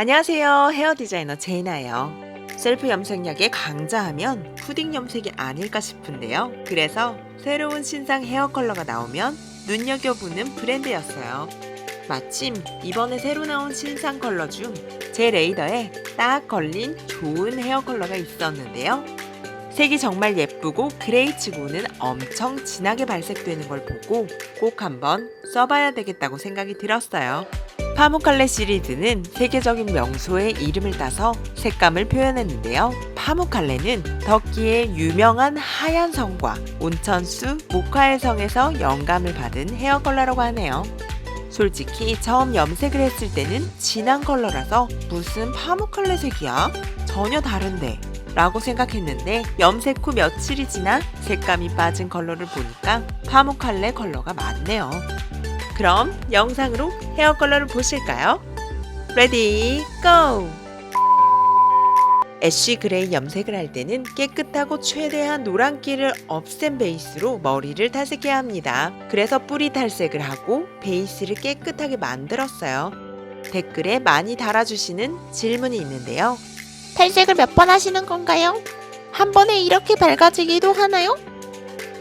안녕하세요. 헤어 디자이너 제이나예요. 셀프 염색약의 강자하면 푸딩 염색이 아닐까 싶은데요. 그래서 새로운 신상 헤어 컬러가 나오면 눈여겨보는 브랜드였어요. 마침 이번에 새로 나온 신상 컬러 중 제 레이더에 딱 걸린 좋은 헤어 컬러가 있었는데요. 색이 정말 예쁘고 그레이치고는 엄청 진하게 발색되는 걸 보고 꼭 한번 써봐야 되겠다고 생각이 들었어요. 파묵칼레 시리즈는 세계적인 명소의 이름을 따서 색감을 표현했는데요. 파묵칼레는 터키의 유명한 하얀 성과 온천수 모카의 성에서 영감을 받은 헤어 컬러라고 하네요. 솔직히 처음 염색을 했을 때는 진한 컬러라서 무슨 파묵칼레 색이야? 전혀 다른데 라고 생각했는데 염색 후 며칠이 지나 색감이 빠진 컬러를 보니까 파묵칼레 컬러가 맞네요. 그럼 영상으로 헤어 컬러를 보실까요? 레디 고! 애쉬 그레이 염색을 할 때는 깨끗하고 최대한 노란기를 없앤 베이스로 머리를 탈색해야 합니다. 그래서 뿌리 탈색을 하고 베이스를 깨끗하게 만들었어요. 댓글에 많이 달아주시는 질문이 있는데요. 탈색을 몇 번 하시는 건가요? 한 번에 이렇게 밝아지기도 하나요?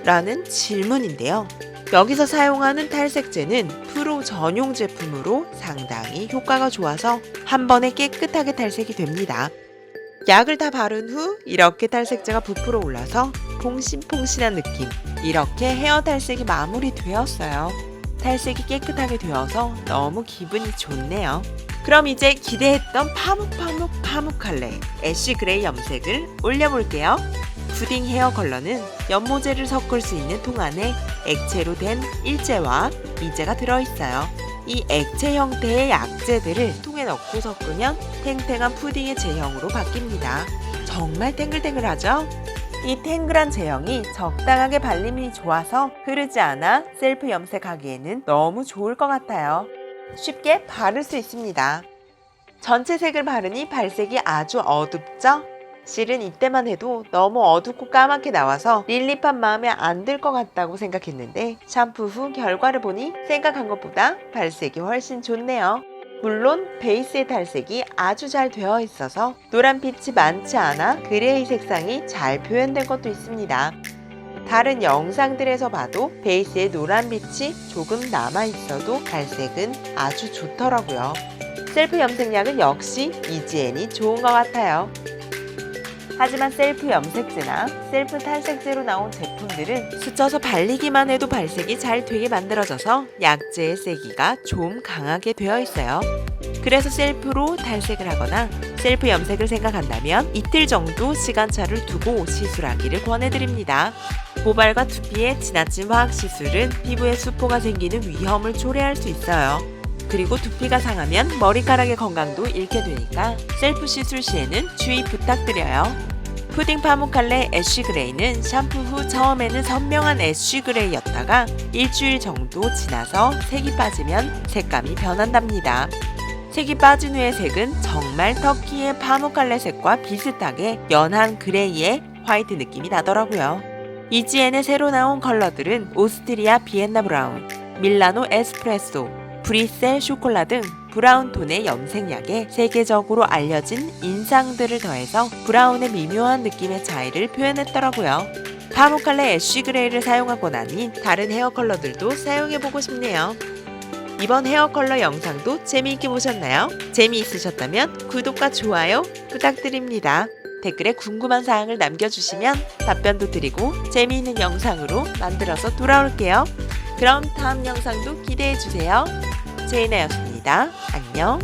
라는 질문인데요. 여기서 사용하는 탈색제는 프로 전용 제품으로 상당히 효과가 좋아서 한 번에 깨끗하게 탈색이 됩니다. 약을 다 바른 후 이렇게 탈색제가 부풀어 올라서 퐁신퐁신한 느낌. 이렇게 헤어 탈색이 마무리되었어요. 탈색이 깨끗하게 되어서 너무 기분이 좋네요. 그럼 이제 기대했던 파묵칼레 애쉬 그레이 염색을 올려볼게요. 푸딩 헤어 컬러는 연모제를 섞을 수 있는 통 안에 액체로 된 일제와 미제가 들어있어요. 이 액체 형태의 약재들을 통에 넣고 섞으면 탱탱한 푸딩의 제형으로 바뀝니다. 정말 탱글탱글하죠? 이 탱글한 제형이 적당하게 발림이 좋아서 흐르지 않아 셀프 염색하기에는 너무 좋을 것 같아요. 쉽게 바를 수 있습니다. 전체 색을 바르니 발색이 아주 어둡죠? 실은 이때만 해도 너무 어둡고 까맣게 나와서 릴립한 마음에 안 들 것 같다고 생각했는데 샴푸 후 결과를 보니 생각한 것보다 발색이 훨씬 좋네요. 물론 베이스의 탈색이 아주 잘 되어 있어서 노란빛이 많지 않아 그레이 색상이 잘 표현된 것도 있습니다. 다른 영상들에서 봐도 베이스에 노란빛이 조금 남아있어도 발색은 아주 좋더라고요. 셀프 염색약은 역시 EGN이 좋은 것 같아요. 하지만 셀프 염색제나 셀프 탈색제로 나온 제품들은 스쳐서 발리기만 해도 발색이 잘 되게 만들어져서 약재의 세기가 좀 강하게 되어 있어요. 그래서 셀프로 탈색을 하거나 셀프 염색을 생각한다면 이틀 정도 시간차를 두고 시술하기를 권해드립니다. 모발과 두피에 지나친 화학시술은 피부에 수포가 생기는 위험을 초래할 수 있어요. 그리고 두피가 상하면 머리카락의 건강도 잃게 되니까 셀프 시술 시에는 주의 부탁드려요. 푸딩 파묵칼레 애쉬 그레이는 샴푸 후 처음에는 선명한 애쉬 그레이였다가 일주일 정도 지나서 색이 빠지면 색감이 변한답니다. 색이 빠진 후의 색은 정말 터키의 파묵칼레 색과 비슷하게 연한 그레이의 화이트 느낌이 나더라고요. EGN의 새로 나온 컬러들은 오스트리아 비엔나 브라운, 밀라노 에스프레소, 브리셀 쇼콜라 등 브라운 톤의 염색약에 세계적으로 알려진 인상들을 더해서 브라운의 미묘한 느낌의 차이를 표현했더라고요. 파묵칼레 애쉬 그레이를 사용하고 나니 다른 헤어 컬러들도 사용해보고 싶네요. 이번 헤어 컬러 영상도 재미있게 보셨나요? 재미있으셨다면 구독과 좋아요 부탁드립니다. 댓글에 궁금한 사항을 남겨주시면 답변도 드리고 재미있는 영상으로 만들어서 돌아올게요. 그럼 다음 영상도 기대해주세요. 제이나였습니다. 안녕.